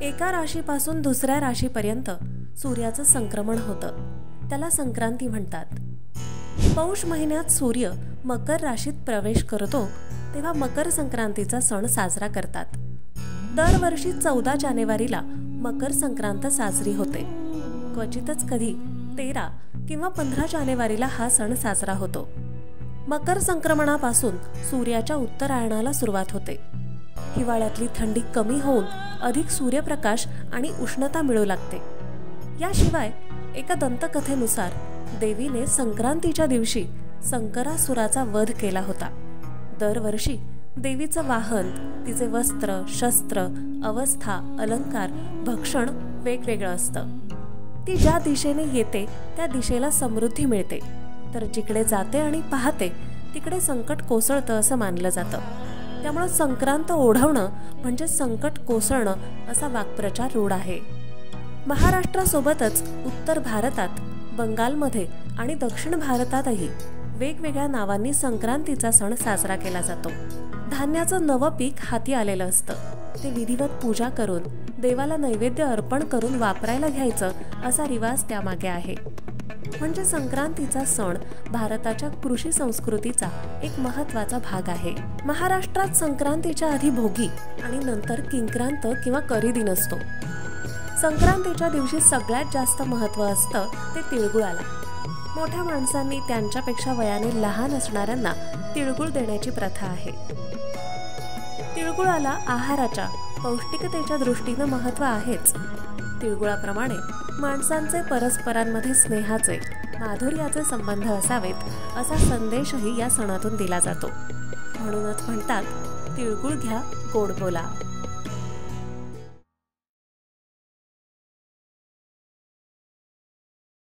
एका राशीपासून दुसऱ्या राशीपर्यंत सूर्याचं संक्रमण होतं. त्याला संक्रांती म्हणतात. पौष महिन्यात सूर्य मकर राशीत प्रवेश करतो तेव्हा मकर संक्रांतीचा सण साजरा करतात. दरवर्षी 14 जानेवारीला मकर संक्रांत साजरी होते. क्वचितच कधी 13 किंवा 15 जानेवारीला हा सण साजरा होतो. मकर संक्रमणापासून सूर्याच्या उत्तरायणाला सुरुवात होते. हिवाळ्यातली थंडी कमी होऊन अधिक सूर्यप्रकाश आणि उष्णता मिळू लागते. याशिवाय एका दंतकथेनुसार देवीने संक्रांतीच्या दिवशी संकरासुराचा वध केला होता. दरवर्षी देवीचं वाहन, तिचे वस्त्र, शस्त्र, अवस्था, अलंकार, भक्षण वेगवेगळं असतं. ती ज्या दिशेने येते त्या दिशेला समृद्धी मिळते, तर जिकडे जाते आणि पाहते तिकडे संकट कोसळतं असं मानलं जातं. त्यामुळे संक्रांत ओढवणं म्हणजे संकट कोसळणं असा वाक्प्रचार रूढ आहे. महाराष्ट्रासोबतच उत्तर भारतात, बंगालमध्ये आणि दक्षिण भारतातही वेगवेगळ्या नावांनी संक्रांतीचा सण साजरा केला जातो. धान्याचं नवं पीक हाती आलेलं असतं. ते विधिवत पूजा करून देवाला नैवेद्य अर्पण करून वापरायला घ्यायचं असा रिवाज त्यामागे आहे. म्हणजे संक्रांतीचा सण भारताच्या कृषी संस्कृतीचा एक महत्त्वाचा भाग आहे. महाराष्ट्रात संक्रांतीच्या आधी भोगी आणि नंतर किंक्रांत किंवा करीदिन असतो. संक्रांतीच्या दिवशी सगळ्यात जास्त महत्त्व असतं ते तिळगुळाला. मोठ्या माणसांनी त्यांच्यापेक्षा वयाने लहान असणाऱ्यांना तिळगुळ देण्याची प्रथा आहे. तिळगुळाला आहाराच्या, पौष्टिकतेच्या दृष्टीनं महत्त्व आहेच. तिळगुळाप्रमाणे माणसांचे परस्परांमध्ये स्नेहाचे, माधुर्याचे संबंध असावेत असा संदेशही या सणातून दिला जातो. म्हणूनच म्हणतात, तिळगुळ घ्या, गोड बोला.